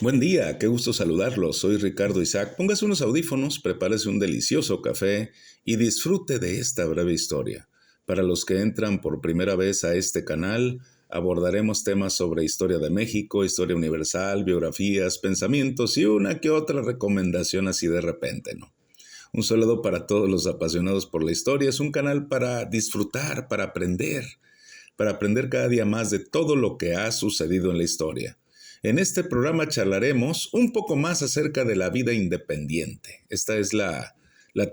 Buen día, qué gusto saludarlos. Soy Ricardo Isaac. Póngase unos audífonos, prepárese un delicioso café y disfrute de esta breve historia. Para los que entran por primera vez a este canal, abordaremos temas sobre historia de México, historia universal, biografías, pensamientos y una que otra recomendación así de repente, ¿no? Un saludo para todos los apasionados por la historia. Es un canal para disfrutar, para aprender cada día más de todo lo que ha sucedido en la historia. En este programa charlaremos un poco más acerca de la vida independiente. Esta es la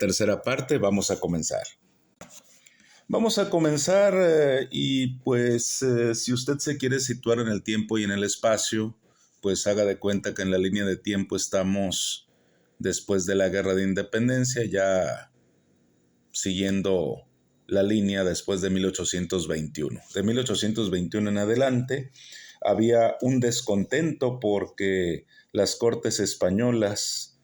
tercera parte, vamos a comenzar. Vamos a comenzar si usted se quiere situar en el tiempo y en el espacio, pues haga de cuenta que en la línea de tiempo estamos después de la Guerra de Independencia, ya siguiendo la línea después de 1821. De 1821 en adelante había un descontento porque las cortes españolas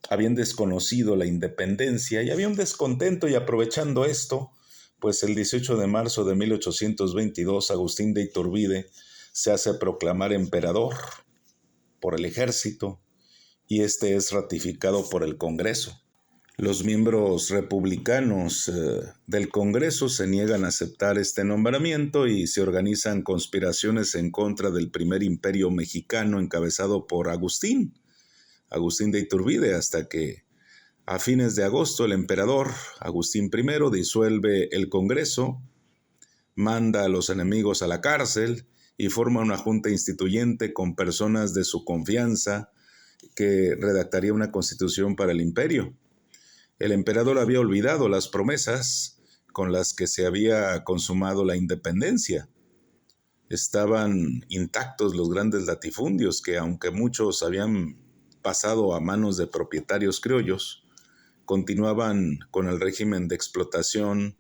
habían desconocido la independencia y había un descontento, y aprovechando esto, pues el 18 de marzo de 1822 Agustín de Iturbide se hace proclamar emperador por el ejército y este es ratificado por el Congreso. Los miembros republicanos del Congreso se niegan a aceptar este nombramiento y se organizan conspiraciones en contra del primer imperio mexicano encabezado por Agustín de Iturbide, hasta que a fines de agosto el emperador Agustín I disuelve el Congreso, manda a los enemigos a la cárcel y forma una junta instituyente con personas de su confianza que redactaría una constitución para el imperio. El emperador había olvidado las promesas con las que se había consumado la independencia. Estaban intactos los grandes latifundios que, aunque muchos habían pasado a manos de propietarios criollos, continuaban con el régimen de explotación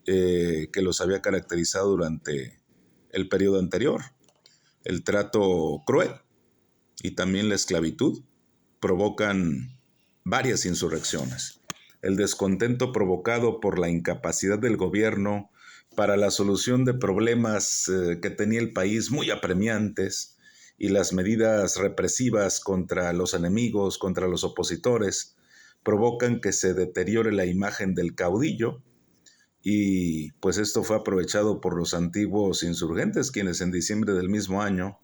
que los había caracterizado durante el periodo anterior. El trato cruel y también la esclavitud provocan varias insurrecciones. El descontento provocado por la incapacidad del gobierno para la solución de problemas que tenía el país muy apremiantes y las medidas represivas contra los enemigos, contra los opositores, provocan que se deteriore la imagen del caudillo y pues esto fue aprovechado por los antiguos insurgentes, quienes en diciembre del mismo año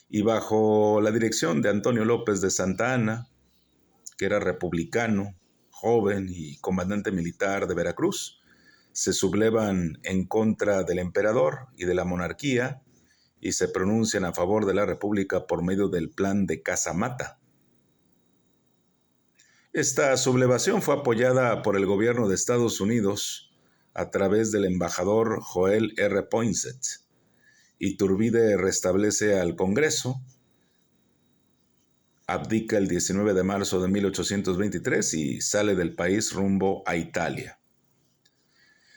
y bajo la dirección de Antonio López de Santa Anna, que era republicano, joven y comandante militar de Veracruz, se sublevan en contra del emperador y de la monarquía y se pronuncian a favor de la república por medio del plan de Casamata. Esta sublevación fue apoyada por el gobierno de Estados Unidos a través del embajador Joel R. Poinsett. Iturbide restablece al Congreso, abdica el 19 de marzo de 1823 y sale del país rumbo a Italia.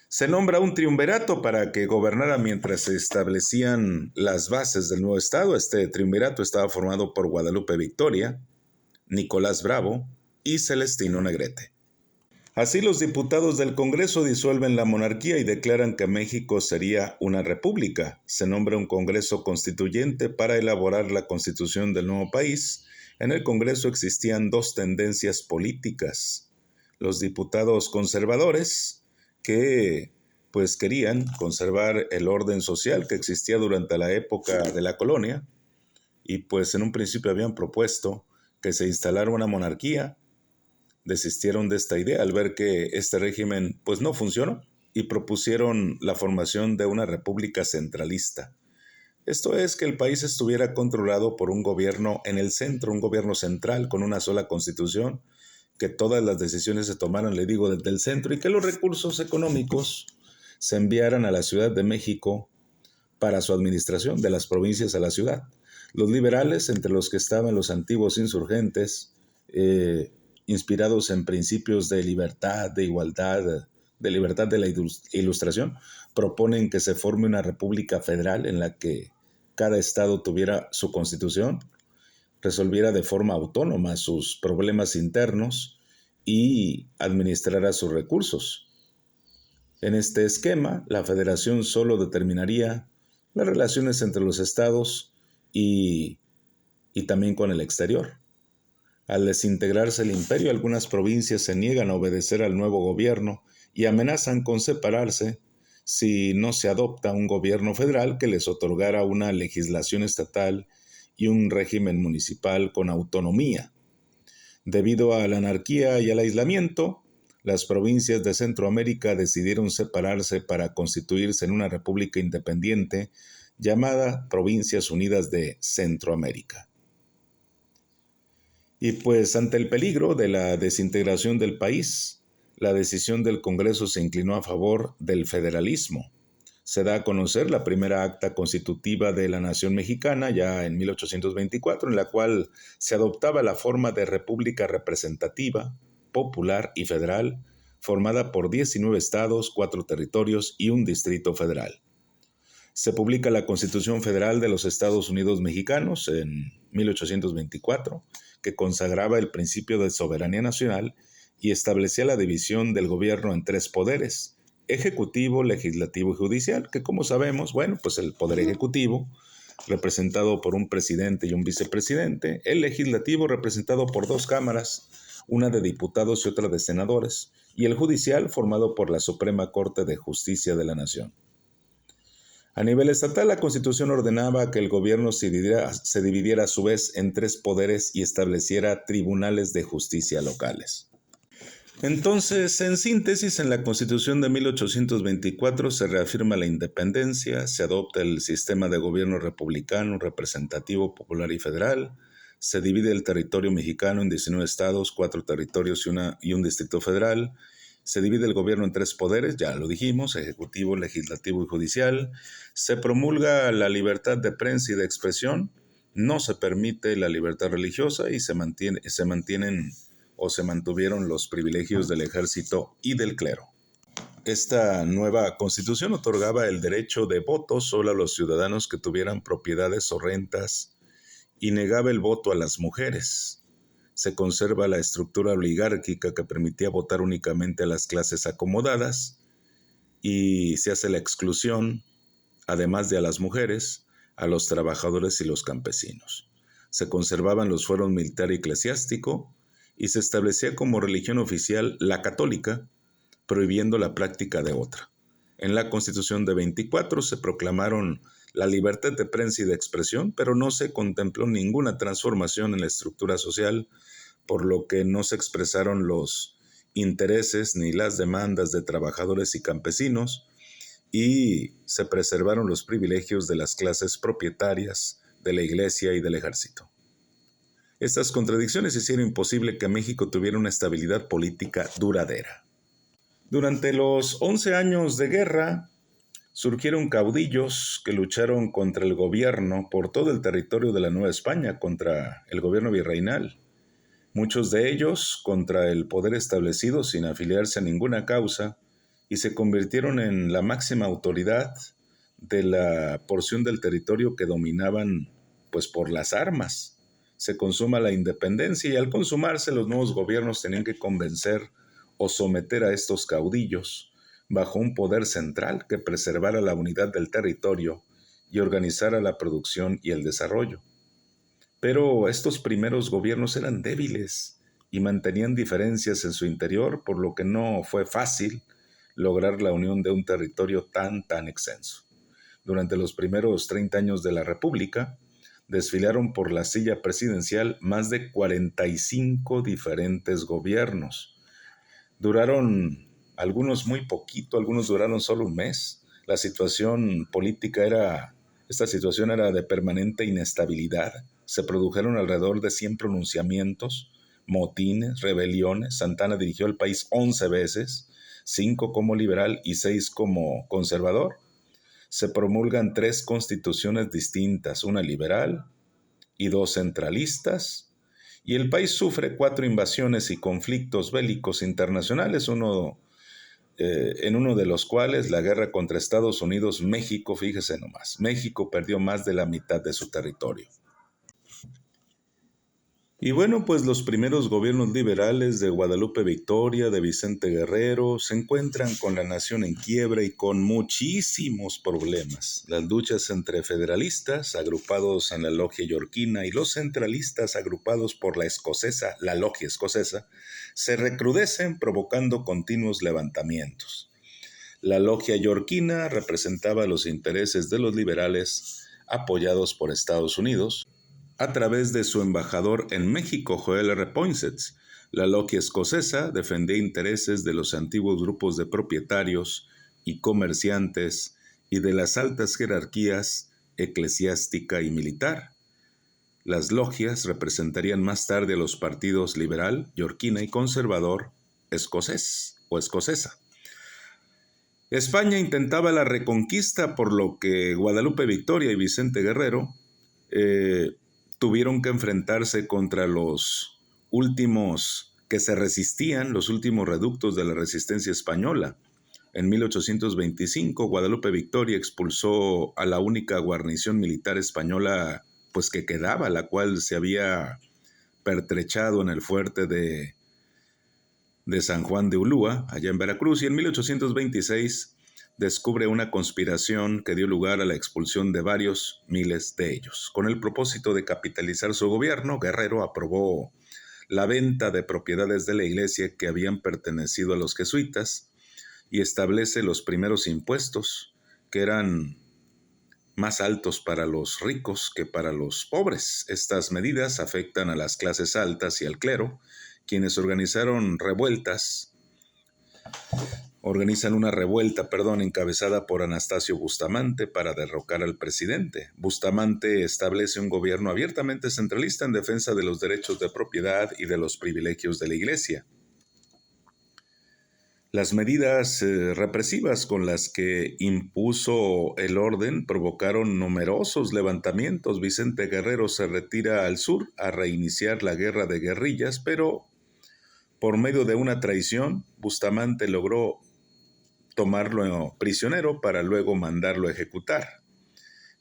Se nombra un triunvirato para que gobernara mientras se establecían las bases del nuevo estado. Este triunvirato estaba formado por Guadalupe Victoria, Nicolás Bravo y Celestino Negrete. Así los diputados del Congreso disuelven la monarquía y declaran que México sería una república. Se nombra un Congreso Constituyente para elaborar la constitución del nuevo país. En el Congreso existían dos tendencias políticas. Los diputados conservadores, que pues querían conservar el orden social que existía durante la época de la colonia, y pues en un principio habían propuesto que se instalara una monarquía. Desistieron de esta idea al ver que este régimen pues no funcionó y propusieron la formación de una república centralista. Esto es que el país estuviera controlado por un gobierno en el centro, un gobierno central con una sola constitución, que todas las decisiones se tomaran, le digo, desde el centro y que los recursos económicos se enviaran a la Ciudad de México para su administración, de las provincias a la ciudad. Los liberales, entre los que estaban los antiguos insurgentes, inspirados en principios de libertad, de igualdad, de libertad de la Ilustración, proponen que se forme una república federal en la que cada estado tuviera su constitución, resolviera de forma autónoma sus problemas internos y administrara sus recursos. En este esquema, la federación solo determinaría las relaciones entre los estados y y también con el exterior. Al desintegrarse el imperio, algunas provincias se niegan a obedecer al nuevo gobierno y amenazan con separarse si no se adopta un gobierno federal que les otorgara una legislación estatal y un régimen municipal con autonomía. Debido a la anarquía y al aislamiento, las provincias de Centroamérica decidieron separarse para constituirse en una república independiente llamada Provincias Unidas de Centroamérica. Y pues ante el peligro de la desintegración del país, la decisión del Congreso se inclinó a favor del federalismo. Se da a conocer la primera acta constitutiva de la nación mexicana, ya en 1824, en la cual se adoptaba la forma de república representativa, popular y federal, formada por 19 estados, 4 territorios y un distrito federal. Se publica la Constitución Federal de los Estados Unidos Mexicanos en 1824, que consagraba el principio de soberanía nacional y establecía la división del gobierno en 3 poderes: ejecutivo, legislativo y judicial, que como sabemos, pues el poder ejecutivo, representado por un presidente y un vicepresidente; el legislativo, representado por 2 cámaras, una de diputados y otra de senadores; y el judicial, formado por la Suprema Corte de Justicia de la Nación. A nivel estatal, la Constitución ordenaba que el gobierno se dividiera a su vez en 3 poderes y estableciera tribunales de justicia locales. Entonces, en síntesis, en la Constitución de 1824 se reafirma la independencia, se adopta el sistema de gobierno republicano, representativo, popular y federal, se divide el territorio mexicano en 19 estados, 4 territorios y un distrito federal. Se divide el gobierno en 3 poderes, ya lo dijimos: ejecutivo, legislativo y judicial. Se promulga la libertad de prensa y de expresión. No se permite la libertad religiosa y se mantuvieron los privilegios del ejército y del clero. Esta nueva constitución otorgaba el derecho de voto solo a los ciudadanos que tuvieran propiedades o rentas y negaba el voto a las mujeres. Se conserva la estructura oligárquica que permitía votar únicamente a las clases acomodadas y se hace la exclusión, además de a las mujeres, a los trabajadores y los campesinos. Se conservaban los fueros militar y eclesiástico y se establecía como religión oficial la católica, prohibiendo la práctica de otra. En la Constitución de 24 se proclamaron la libertad de prensa y de expresión, pero no se contempló ninguna transformación en la estructura social, por lo que no se expresaron los intereses ni las demandas de trabajadores y campesinos, y se preservaron los privilegios de las clases propietarias, de la iglesia y del ejército. Estas contradicciones hicieron imposible que México tuviera una estabilidad política duradera. Durante los 11 años de guerra, surgieron caudillos que lucharon contra el gobierno por todo el territorio de la Nueva España, contra el gobierno virreinal. Muchos de ellos contra el poder establecido sin afiliarse a ninguna causa, y se convirtieron en la máxima autoridad de la porción del territorio que dominaban, por las armas. Se consuma la independencia y al consumarse los nuevos gobiernos tenían que convencer o someter a estos caudillos bajo un poder central que preservara la unidad del territorio y organizara la producción y el desarrollo. Pero estos primeros gobiernos eran débiles y mantenían diferencias en su interior, por lo que no fue fácil lograr la unión de un territorio tan extenso. Durante los primeros 30 años de la República, desfilaron por la silla presidencial más de 45 diferentes gobiernos. Duraron algunos muy poquito, algunos duraron solo un mes. Esta situación era de permanente inestabilidad. Se produjeron alrededor de 100 pronunciamientos, motines, rebeliones. Santana dirigió el país 11 veces, 5 como liberal y 6 como conservador. Se promulgan 3 constituciones distintas, una liberal y 2 centralistas, y el país sufre 4 invasiones y conflictos bélicos internacionales, en uno de los cuales la guerra contra Estados Unidos. México, fíjese nomás, México perdió más de la mitad de su territorio. Y bueno, pues los primeros gobiernos liberales de Guadalupe Victoria, de Vicente Guerrero, se encuentran con la nación en quiebra y con muchísimos problemas. Las luchas entre federalistas, agrupados en la logia yorquina, y los centralistas, agrupados por la logia escocesa, se recrudecen provocando continuos levantamientos. La logia yorquina representaba los intereses de los liberales apoyados por Estados Unidos, a través de su embajador en México, Joel R. Poinsett. La logia escocesa defendía intereses de los antiguos grupos de propietarios y comerciantes y de las altas jerarquías eclesiástica y militar. Las logias representarían más tarde a los partidos liberal, yorquina y conservador escocés o escocesa. España intentaba la reconquista, por lo que Guadalupe Victoria y Vicente Guerrero tuvieron que enfrentarse contra los últimos que se resistían, los últimos reductos de la resistencia española. En 1825, Guadalupe Victoria expulsó a la única guarnición militar española pues que quedaba, la cual se había pertrechado en el fuerte de San Juan de Ulúa, allá en Veracruz, y en 1826 descubre una conspiración que dio lugar a la expulsión de varios miles de ellos. Con el propósito de capitalizar su gobierno, Guerrero aprobó la venta de propiedades de la iglesia que habían pertenecido a los jesuitas y establece los primeros impuestos, que eran más altos para los ricos que para los pobres. Estas medidas afectan a las clases altas y al clero, quienes organizan una revuelta, encabezada por Anastasio Bustamante para derrocar al presidente. Bustamante establece un gobierno abiertamente centralista en defensa de los derechos de propiedad y de los privilegios de la iglesia. Las medidas represivas con las que impuso el orden provocaron numerosos levantamientos. Vicente Guerrero se retira al sur a reiniciar la guerra de guerrillas, pero por medio de una traición, Bustamante logró tomarlo prisionero para luego mandarlo a ejecutar.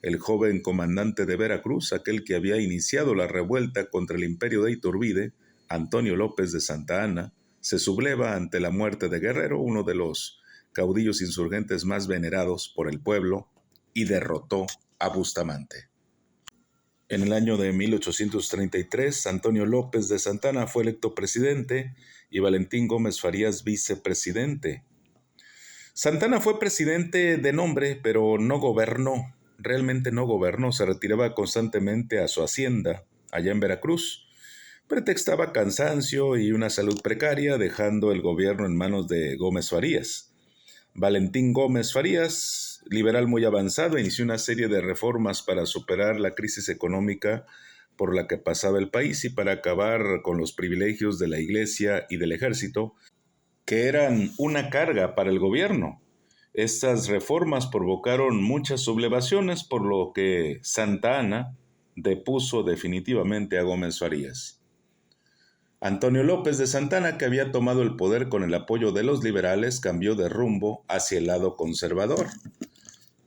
El joven comandante de Veracruz, aquel que había iniciado la revuelta contra el imperio de Iturbide, Antonio López de Santa Anna, se subleva ante la muerte de Guerrero, uno de los caudillos insurgentes más venerados por el pueblo, y derrotó a Bustamante. En el año de 1833, Antonio López de Santa Anna fue electo presidente y Valentín Gómez Farías vicepresidente. Santa Anna fue presidente de nombre, pero no gobernó. Realmente no gobernó, se retiraba constantemente a su hacienda, allá en Veracruz. Pretextaba cansancio y una salud precaria, dejando el gobierno en manos de Gómez Farías. Valentín Gómez Farías, liberal muy avanzado, inició una serie de reformas para superar la crisis económica por la que pasaba el país y para acabar con los privilegios de la iglesia y del ejército, que eran una carga para el gobierno. Estas reformas provocaron muchas sublevaciones, por lo que Santa Anna depuso definitivamente a Gómez Farías. Antonio López de Santa Anna, que había tomado el poder con el apoyo de los liberales, cambió de rumbo hacia el lado conservador.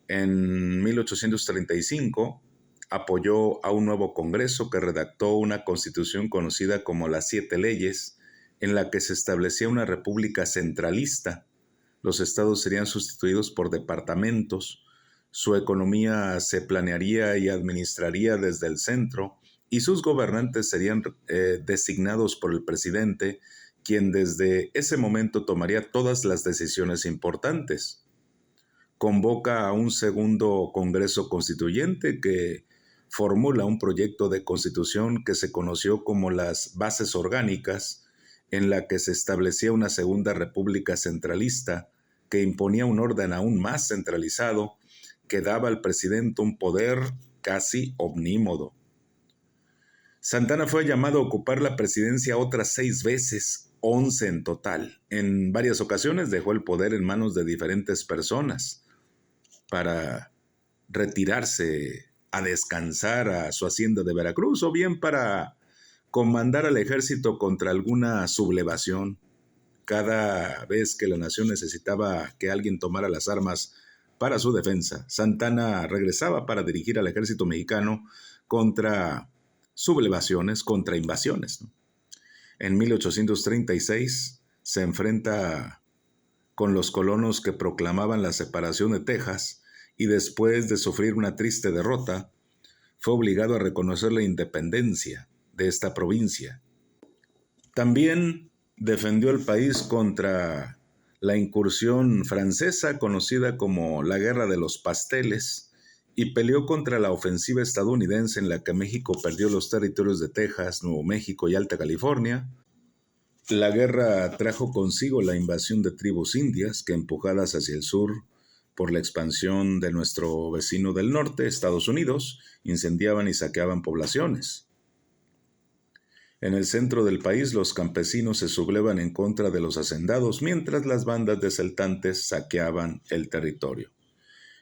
En 1835 apoyó a un nuevo Congreso que redactó una constitución conocida como las 7 leyes, en la que se establecía una república centralista. Los estados serían sustituidos por departamentos, su economía se planearía y administraría desde el centro, y sus gobernantes serían designados por el presidente, quien desde ese momento tomaría todas las decisiones importantes. Convoca a un segundo Congreso Constituyente que formula un proyecto de constitución que se conoció como las Bases Orgánicas, en la que se establecía una segunda república centralista que imponía un orden aún más centralizado, que daba al presidente un poder casi omnímodo. Santa Anna fue llamado a ocupar la presidencia otras 6 veces, 11 en total. En varias ocasiones dejó el poder en manos de diferentes personas para retirarse a descansar a su hacienda de Veracruz, o bien para comandar al ejército contra alguna sublevación. Cada vez que la nación necesitaba que alguien tomara las armas para su defensa, Santa Anna regresaba para dirigir al ejército mexicano contra sublevaciones contra invasiones, ¿no? En 1836 se enfrenta con los colonos que proclamaban la separación de Texas y después de sufrir una triste derrota, fue obligado a reconocer la independencia de esta provincia. También defendió el país contra la incursión francesa conocida como la Guerra de los Pasteles y peleó contra la ofensiva estadounidense en la que México perdió los territorios de Texas, Nuevo México y Alta California. La guerra trajo consigo la invasión de tribus indias que, empujadas hacia el sur por la expansión de nuestro vecino del norte, Estados Unidos, incendiaban y saqueaban poblaciones. En el centro del país los campesinos se sublevan en contra de los hacendados, mientras las bandas de asaltantes saqueaban el territorio.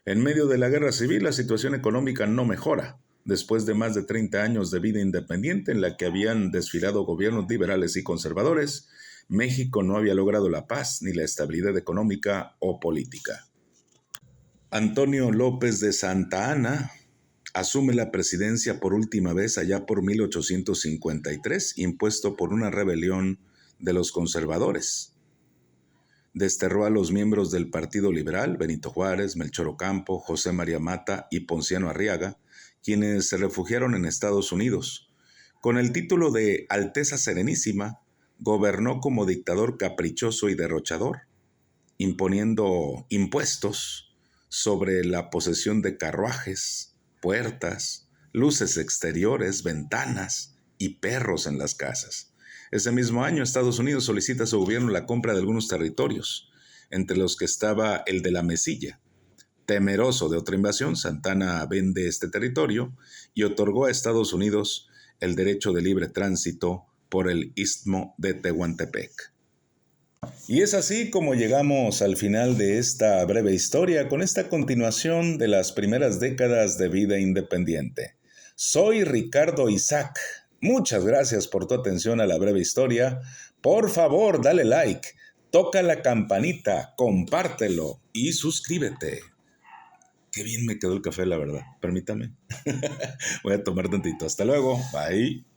En medio de la guerra civil, la situación económica no mejora. Después de más de 30 años de vida independiente en la que habían desfilado gobiernos liberales y conservadores, México no había logrado la paz ni la estabilidad económica o política. Antonio López de Santa Anna asume la presidencia por última vez allá por 1853, impuesto por una rebelión de los conservadores. Desterró a los miembros del Partido Liberal, Benito Juárez, Melchor Ocampo, José María Mata y Ponciano Arriaga, quienes se refugiaron en Estados Unidos. Con el título de Alteza Serenísima, gobernó como dictador caprichoso y derrochador, imponiendo impuestos sobre la posesión de carruajes, puertas, luces exteriores, ventanas y perros en las casas. Ese mismo año, Estados Unidos solicita a su gobierno la compra de algunos territorios, entre los que estaba el de la Mesilla. Temeroso de otra invasión, Santa Anna vende este territorio y otorgó a Estados Unidos el derecho de libre tránsito por el Istmo de Tehuantepec. Y es así como llegamos al final de esta breve historia con esta continuación de las primeras décadas de vida independiente. Soy Ricardo Isaac. Muchas gracias por tu atención a la breve historia. Por favor, dale like, toca la campanita, compártelo y suscríbete. Qué bien me quedó el café, la verdad. Permítame. Voy a tomar tantito. Hasta luego. Bye.